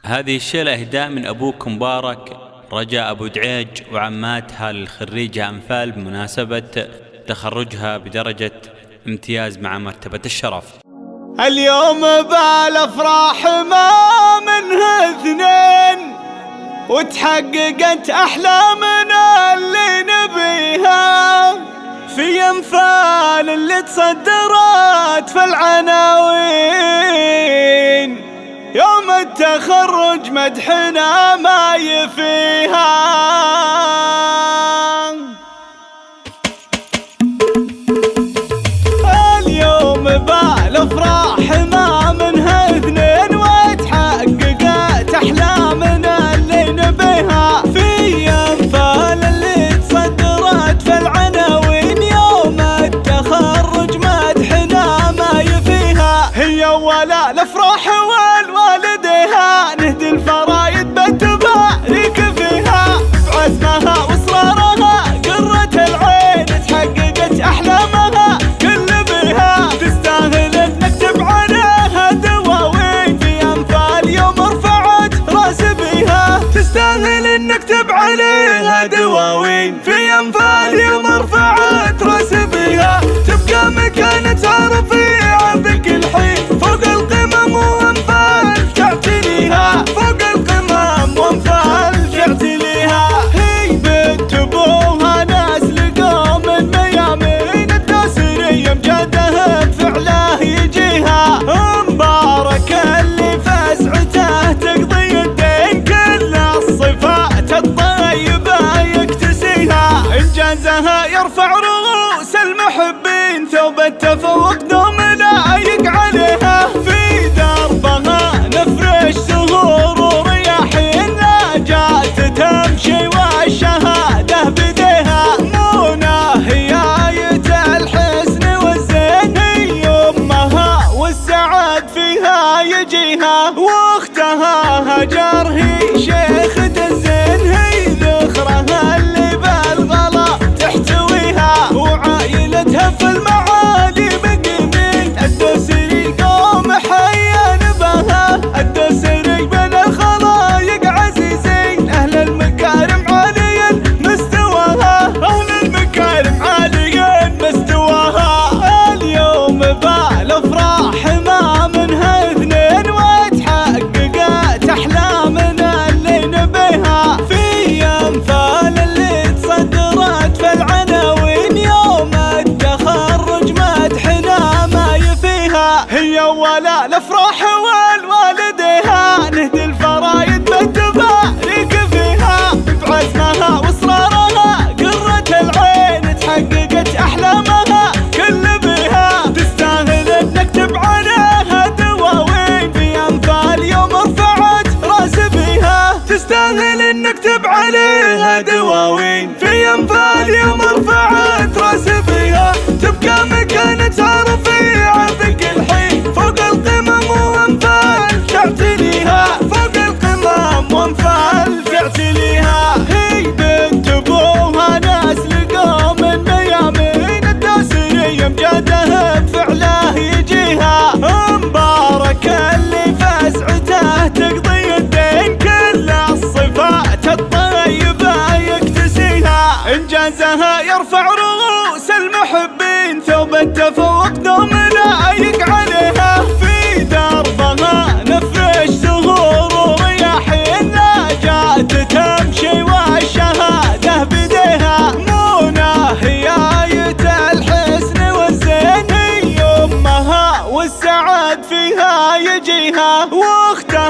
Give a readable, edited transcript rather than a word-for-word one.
هذه الشيلة إهداء من أبوك مبارك رجاء أبو دعيج وعماتها للخريجة أنفال بمناسبة تخرجها بدرجة امتياز مع مرتبة الشرف. اليوم بالأفراح ما منها اثنين، وتحققت أحلامنا اللي نبيها في أنفال اللي تصدرت في العناوين. يوم التخرج مدحنا ما يفيها. اليوم بالأفراح ما منها اثنين، وتحققت أحلامنا اللي نبيها في أنفال اللي تصدرت في العناوين. يوم التخرج مدحنا ما يفيها. هي ولا الأفراح والوالديها نهدي الفرايد بالتبارك فيها. بعزمها وإصرارها قرة العين تحققت أحلامها كل بيها. تستاهل إن نكتب عليها دواوين في أنفال يوم رفعت راس بيها. تستاهل إن نكتب عليها دواوين في أنفال يوم رفعت راس بيها. تبقى مكانتها رفيعة بكل حين فوق القمم وأنفال تعتليها. فوق القمم وأنفال تعتليها. هي بنت أبوها ناس لقوا من ميامين الدوسرية مجاده بفعله يجيها. مبارك اللي فزعته تقضي الدين كل الصفات الطيبة يكتسيها. إنجازها يرفع رؤوس المحبين ثوب التفوق دوم لايق عليها. في دربها نفرش زهور ورياحين لا جات تمشي والشهادة بديها. منى هي آية الحسن والزين، هي أمها والسعد فيها يجيها. واختها هجر هي شيخة الزين، هي ذخرها اللي بالغلا تحتويها. وعائلتها في المعالي مقيمين الدوسري قوم حيا نباها. الدوسري بين الخلايق عزيزين، أهل المكارم عاليا مستواها. أهل المكارم عاليا مستواها. اليوم بالأفراح ما منها اثنين، وتحققت أحلامنا اللي نبيها في أنفال اللي تصدرت في العناوين. يوم التخرج مدحنا ما يفيها. هي ولا الأفراح والوالديها نهدي الفرايد بالتبارك فيها. بعزمها وإصرارها قرة العين تحققت أحلامها كل بيها. تستاهل إن نكتب عليها دواوين في أنفال يوم رفعت راس بيها. تستاهل إن نكتب عليها دواوين في أنفال يوم رفعت راس بيها. تبقى مكانتها رفيعة بكل حين فوق القمم وأنفال تعتليها. فوق القمم وأنفال تعتليها. هي بنت أبوها ناس لقوا من ميامين الدوسرية مجاده بفعله يجيها. مبارك اللي فزعته تقضي الدين كل الصفات الطيبة يكتسيها. إنجازها يرفع رؤوس المحبين ثوب التفوق دوم لايق عليها. في دربها نفرش زهور ورياحين لا جات تمشي والشهادة بديها. منى هي آية الحسن والزين، هي أمها والسعد فيها يجيها. واختها